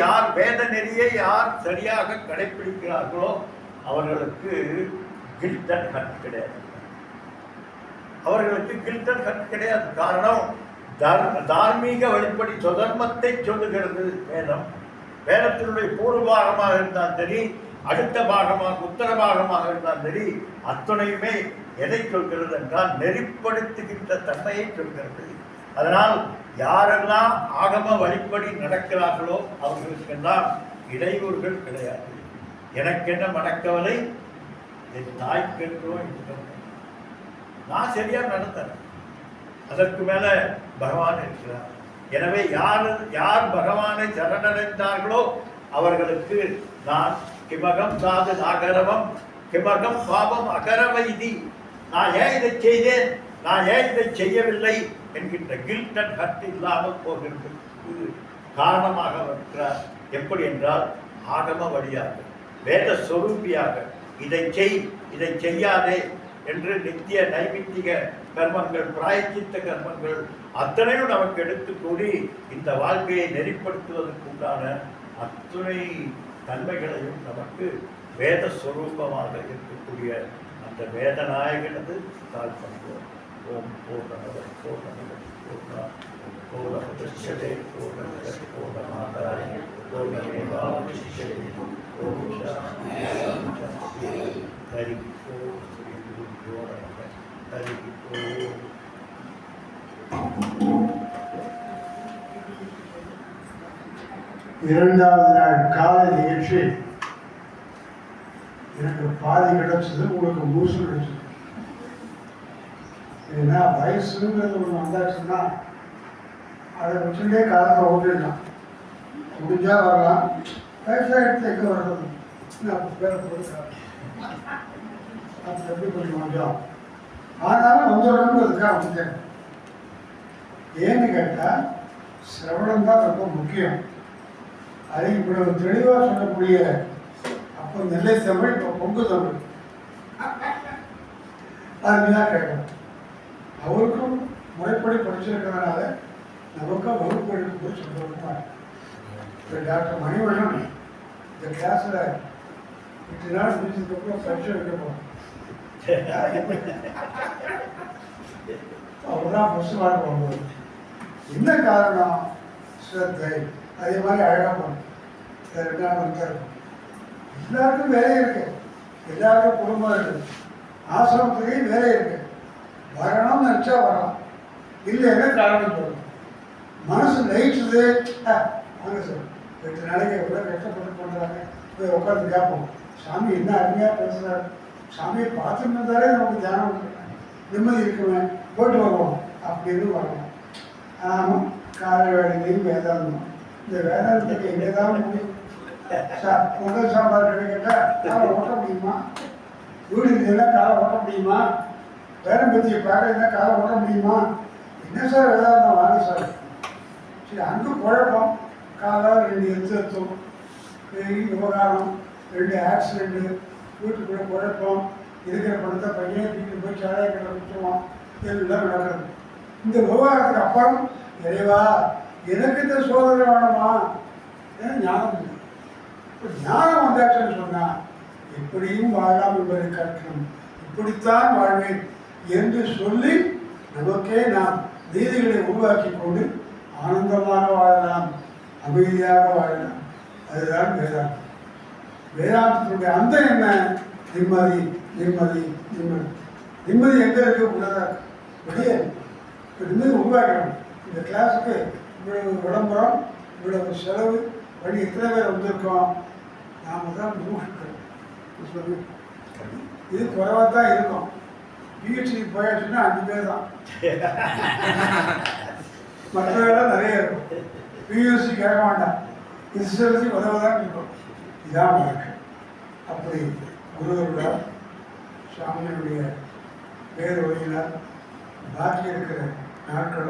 யார் வேத நெறியை யார் சரியாக கடைபிடிக்கிறார்களோ அவர்களுக்கு கில்ட் அண்ட் ஹர்ட் கிடையாது. அவர்களுக்கு கில்ட் அண்ட் ஹர்ட் கிடையாது. காரணம், தார்மீக வழிப்படி சுதர்மத்தை சொல்லுகிறது வேதம். வேதத்தினுடைய பூர்வபாகமாக இருந்தால் சரி, அடுத்த பாகமாக உத்தர பாகமாக இருந்தால் சரி, அத்துணையுமே எதை சொல்கிறது என்றால் நெறிப்படுத்துகின்ற தன்மையை சொல்கிறது. அதனால் யாரெல்லாம் ஆகம வழிப்படி நடக்கிறார்களோ அவர்களுக்கெல்லாம் இடையூறுகள் கிடையாது. எனக்கு என்ன மனக்கவலை, என் தாய்க்கென்றோ நான் சரியா நடத்துறேன், அதற்கு மேல பகவான் இருக்கிறார். எனவே யார் பகவானை சரணடைந்தார்களோ அவர்களுக்கு நான் கிமகம் சாது நாகரவம் கிமகம் பாபம் அகரவைதி, நான் ஏன் இதை செய்தேன், நான் ஏன் இதை செய்யவில்லை என்கின்ற கில்ட் அண்ட் ஹர்ட் இல்லாமல் போகிறது காரணமாக இருக்கிறார். எப்படி என்றால் ஆகம வழியாக வேத சொரூபியாக இதை செய் இதை செய்யாதே என்று நித்திய நைமித்திக கர்மங்கள் பிராயச்சித்த கர்மங்கள் அத்தனையும் நமக்கு எடுத்து கூறி இந்த வாழ்க்கையை நெறிப்படுத்துவதற்கு உண்டான அத்துணை தன்மைகளையும் நமக்கு வேத ஸ்வரூபமாக இருக்கக்கூடிய அந்த வேதநாயகனது தாழ் பண்ணுவோம். ஓம் பூர்ணமத பூர்ணமத பூர்ணா பூர்ணமுதச்யதே பூர்ணமத பூர்ணமாதாய பூர்ணமேவாவசிஷ்யதே. ஓம் சாந்தி. ஹரி ஓம். ஹரி ஓம். இரண்டாவது நாள் காலை நிகழ்ச்சி எனக்கு பாதி கிடைச்சது, உங்களுக்கு முழுசு கிடைச்சது. ஏன்னா வயசுங்கிறது ஒன்று வந்தாச்சுன்னா அதை வச்சுட்டே காலத்தை ஓட்டிடலாம். முடிஞ்சா வரலாம், வயசாகிடுச்சு எங்கே வர்றது பேரை கொடுக்குறேன், அது எப்படி கொஞ்சம் கொஞ்சம் ஆனாலும் வந்துடுறதுக்காக வந்துட்டேன். ஏன்னு கேட்டால் சிரவணம் தான் ரொம்ப முக்கியம். அதை இவ்வளவு தெளிவாக சொல்லக்கூடிய அப்போ நெல்லை தமிழ், இப்போ பொங்கு தமிழ் அதுதான் கேட்கணும். அவருக்கும் முறைப்படி படிச்சிருக்கிறதுனால நமக்கும் வகுப்பு எடுக்கும்போது சொல்லுவோமா. இப்போ டாக்டர் மணிவண்ணன் இந்த கிளாஸில் 8 நாள் முடிச்சதுக்கப்புறம் பரிசு வைக்க போகிறோம். அவர் தான் ஃபஸ்ட்டு வாங்க போகும்போது என்ன காரணம், ஸ்ரத்தை அதே மாதிரி அழகாக போகணும். ரெண்டாம் இருக்கும். எல்லாருக்கும் வேலை இருக்கு, எல்லாருக்கும் குடும்பம் இருக்குது, ஆசிரமத்துலேயும் வேலை இருக்கு. வரணும்னு நினச்சா வரலாம், இல்லைன்னா காரணம் சொல்லணும். மனசு லயிச்சுது வாங்க சார் 8 நாளைக்கு எவ்வளோ கஷ்டப்பட்டு பண்ணுறாங்க, போய் உட்காந்து கேட்போம். சாமி என்ன அருமையாக பேசுகிறாரு, சாமியை பார்த்துட்டு இருந்தாலே நமக்கு தியானம் நிம்மதி இருக்குமே, போயிட்டு வருவோம் அப்படின்னு வரணும். ஆமாம், கால வேலையிலையும் வேதாந்தம். இந்த வேதாந்தத்துக்கு எங்கே தான் முடியும் சார். முதல் சாம்பார் கிடைக்கட்டா காலை ஓட்ட முடியுமா, வீடு இருந்தால் காலை ஓட்ட முடியுமா, வேலை பற்றிய பார்க்க இருந்தால் காலை ஓட்ட முடியுமா, என்ன சார் வேதாந்தம் வாங்க சார். சரி, அங்கே குழப்பம், காலால் 2 எத்தும் விவகாரம், 2 ஆக்சிடென்ட்டு, வீட்டுக்குள்ளே குழப்பம், இருக்கிற பணத்தை பையன் வீட்டுக்கு போய் சாலையை கடை வச்சுருவான், எல்லாம் நடக்கிறது. இந்த விவகாரத்துக்கு அப்புறம் இறைவா எனக்கு இந்த சோதனை வேணுமா, ஏன்னா ஞானம் இல்லை. இப்போ ஞானம் வந்தாச்சுன்னு சொன்னால் எப்படியும் வாழலாம் என்பதை காட்டணும், இப்படித்தான் வாழ்வேன் என்று சொல்லி நமக்கே நாம் நீதிகளை உருவாக்கி கொண்டு ஆனந்தமாக வாழலாம், அமைதியாக வாழலாம். அதுதான் வேதாந்தம். வேதாந்தத்துடைய அந்த என்ன, நிம்மதி நிம்மதி நிம்மதி. நிம்மதி எங்கே இருக்க உள்ளதா வெளியே நிம்மதி உருவாக்கணும். இந்த கிளாஸுக்கு இவ்வளவு விளம்பரம், இவ்வளவு செலவு பண்ணி எத்தனை பேர் வந்திருக்கோம், நாம் தான் மூழ்கிக்கிறோம். இது குறைவாக தான் இருக்கும். பிஹெச்டிக்கு போயாச்சுன்னா 5 பேர் தான், மற்றவெல்லாம் நிறைய இருக்கும். பியூசி கேட்க வேண்டாம், எஸ்எஸ்எல்சி உதவதான் இருக்கும். இதான் வழக்கு. அப்படி குருவருடன் சாமியினுடைய பேர் வழியினால் பாக்கி இருக்கிற நாட்களும்